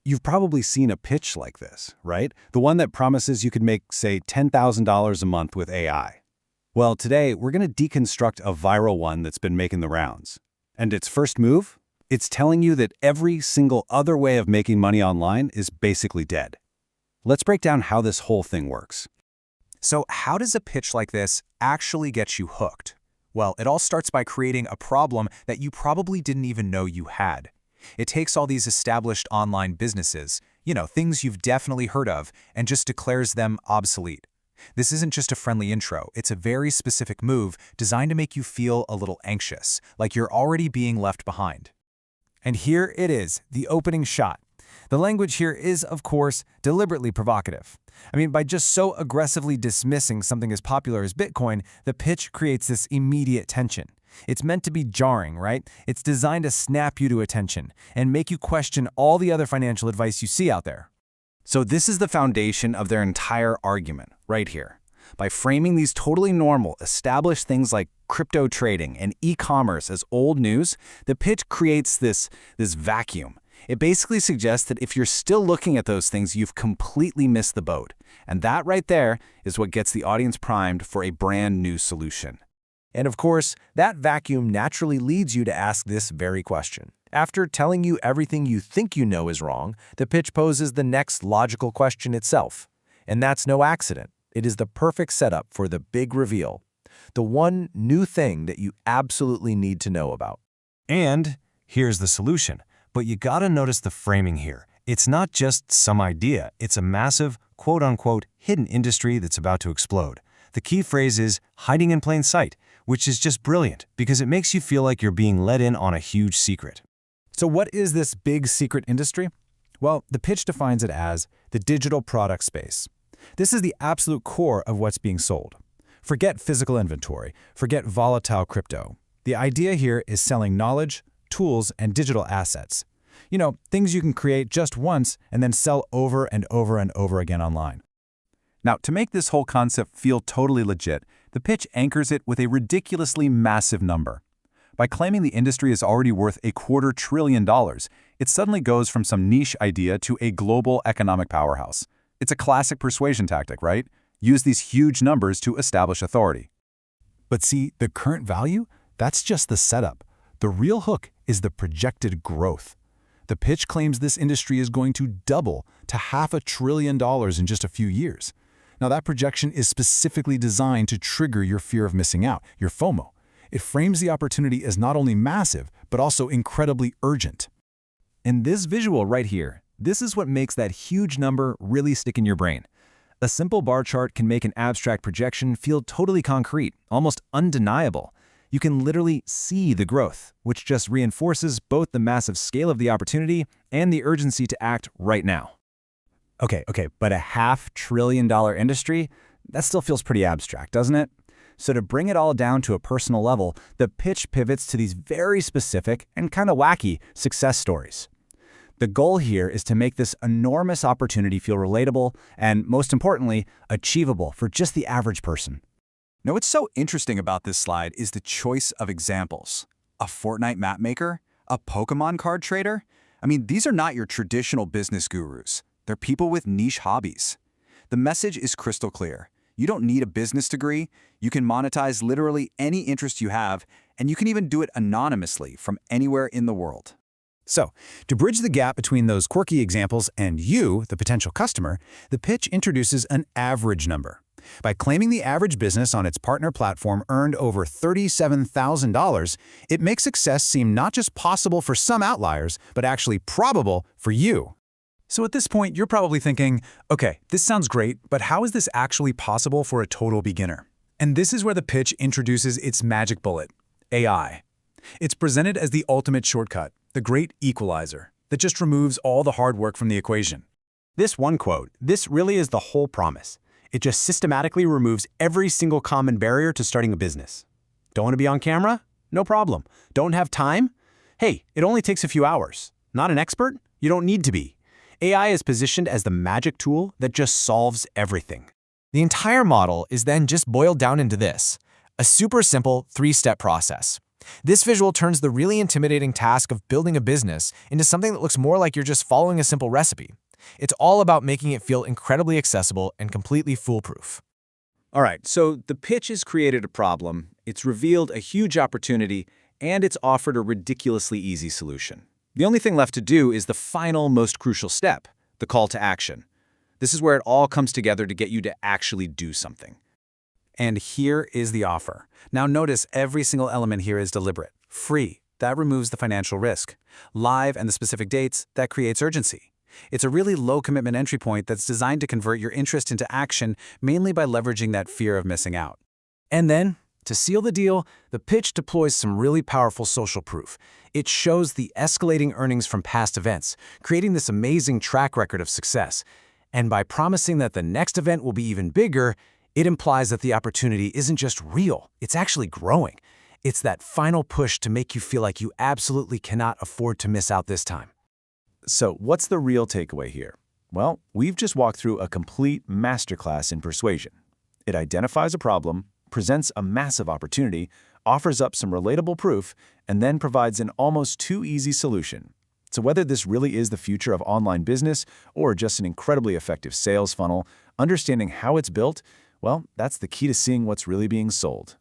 You've probably seen a pitch like this, right? The one that promises you could make, say, $10,000 a month with AI. Well, today we're going to deconstruct a viral one that's been making the rounds. And its first move? It's telling you that every single other way of making money online is basically dead. Let's break down how this whole thing works. So how does a pitch like this actually get you hooked? Well, it all starts by creating a problem that you probably didn't even know you had. It takes all these established online businesses, things you've definitely heard of, and just declares them obsolete. This isn't just a friendly intro, it's a very specific move designed to make you feel a little anxious, like you're already being left behind. And here it is, the opening shot. The language here is, of course, deliberately provocative. By just so aggressively dismissing something as popular as Bitcoin, the pitch creates this immediate tension. It's meant to be jarring, right? It's designed to snap you to attention and make you question all the other financial advice you see out there. So this is the foundation of their entire argument, right here. By framing these totally normal, established things like crypto trading and e-commerce as old news, the pitch creates this vacuum. It basically suggests that if you're still looking at those things, you've completely missed the boat. And that right there is what gets the audience primed for a brand new solution. And of course, that vacuum naturally leads you to ask this very question. After telling you everything you think you know is wrong, the pitch poses the next logical question itself. And that's no accident. It is the perfect setup for the big reveal. The one new thing that you absolutely need to know about. And here's the solution. But you gotta notice the framing here. It's not just some idea. It's a massive, quote-unquote, hidden industry that's about to explode. The key phrase is hiding in plain sight, which is just brilliant because it makes you feel like you're being let in on a huge secret. So what is this big secret industry? Well, the pitch defines it as the digital product space. This is the absolute core of what's being sold. Forget physical inventory, forget volatile crypto. The idea here is selling knowledge, tools, and digital assets. Things you can create just once and then sell over and over and over again online. Now, to make this whole concept feel totally legit, the pitch anchors it with a ridiculously massive number. By claiming the industry is already worth $250 billion, it suddenly goes from some niche idea to a global economic powerhouse. It's a classic persuasion tactic, right? Use these huge numbers to establish authority. But see, the current value? That's just the setup. The real hook is the projected growth. The pitch claims this industry is going to double to $500 billion in just a few years. Now, that projection is specifically designed to trigger your fear of missing out, your FOMO. It frames the opportunity as not only massive, but also incredibly urgent. And this visual right here, this is what makes that huge number really stick in your brain. A simple bar chart can make an abstract projection feel totally concrete, almost undeniable. You can literally see the growth, which just reinforces both the massive scale of the opportunity and the urgency to act right now. Okay, but a $500 billion industry? That still feels pretty abstract, doesn't it? So to bring it all down to a personal level, the pitch pivots to these very specific and kind of wacky success stories. The goal here is to make this enormous opportunity feel relatable and, most importantly, achievable for just the average person. Now, what's so interesting about this slide is the choice of examples. A Fortnite map maker? A Pokemon card trader? These are not your traditional business gurus. They're people with niche hobbies. The message is crystal clear. You don't need a business degree. You can monetize literally any interest you have, and you can even do it anonymously from anywhere in the world. So, to bridge the gap between those quirky examples and you, the potential customer, the pitch introduces an average number. By claiming the average business on its partner platform earned over $37,000, it makes success seem not just possible for some outliers, but actually probable for you. So at this point, you're probably thinking, okay, this sounds great, but how is this actually possible for a total beginner? And this is where the pitch introduces its magic bullet, AI. It's presented as the ultimate shortcut, the great equalizer, that just removes all the hard work from the equation. This one quote, this really is the whole promise. It just systematically removes every single common barrier to starting a business. Don't want to be on camera? No problem. Don't have time? Hey, it only takes a few hours. Not an expert? You don't need to be. AI is positioned as the magic tool that just solves everything. The entire model is then just boiled down into this, a super simple 3-step process. This visual turns the really intimidating task of building a business into something that looks more like you're just following a simple recipe. It's all about making it feel incredibly accessible and completely foolproof. All right, so the pitch has created a problem, it's revealed a huge opportunity, and it's offered a ridiculously easy solution. The only thing left to do is the final, most crucial step, the call to action. This is where it all comes together to get you to actually do something. And here is the offer. Now notice every single element here is deliberate. Free, that removes the financial risk. Live and the specific dates, that creates urgency. It's a really low-commitment entry point that's designed to convert your interest into action, mainly by leveraging that fear of missing out. And then, to seal the deal, the pitch deploys some really powerful social proof. It shows the escalating earnings from past events, creating this amazing track record of success. And by promising that the next event will be even bigger, it implies that the opportunity isn't just real, it's actually growing. It's that final push to make you feel like you absolutely cannot afford to miss out this time. So what's the real takeaway here? Well, we've just walked through a complete masterclass in persuasion. It identifies a problem, presents a massive opportunity, offers up some relatable proof, and then provides an almost too easy solution. So whether this really is the future of online business or just an incredibly effective sales funnel, understanding how it's built, well, that's the key to seeing what's really being sold.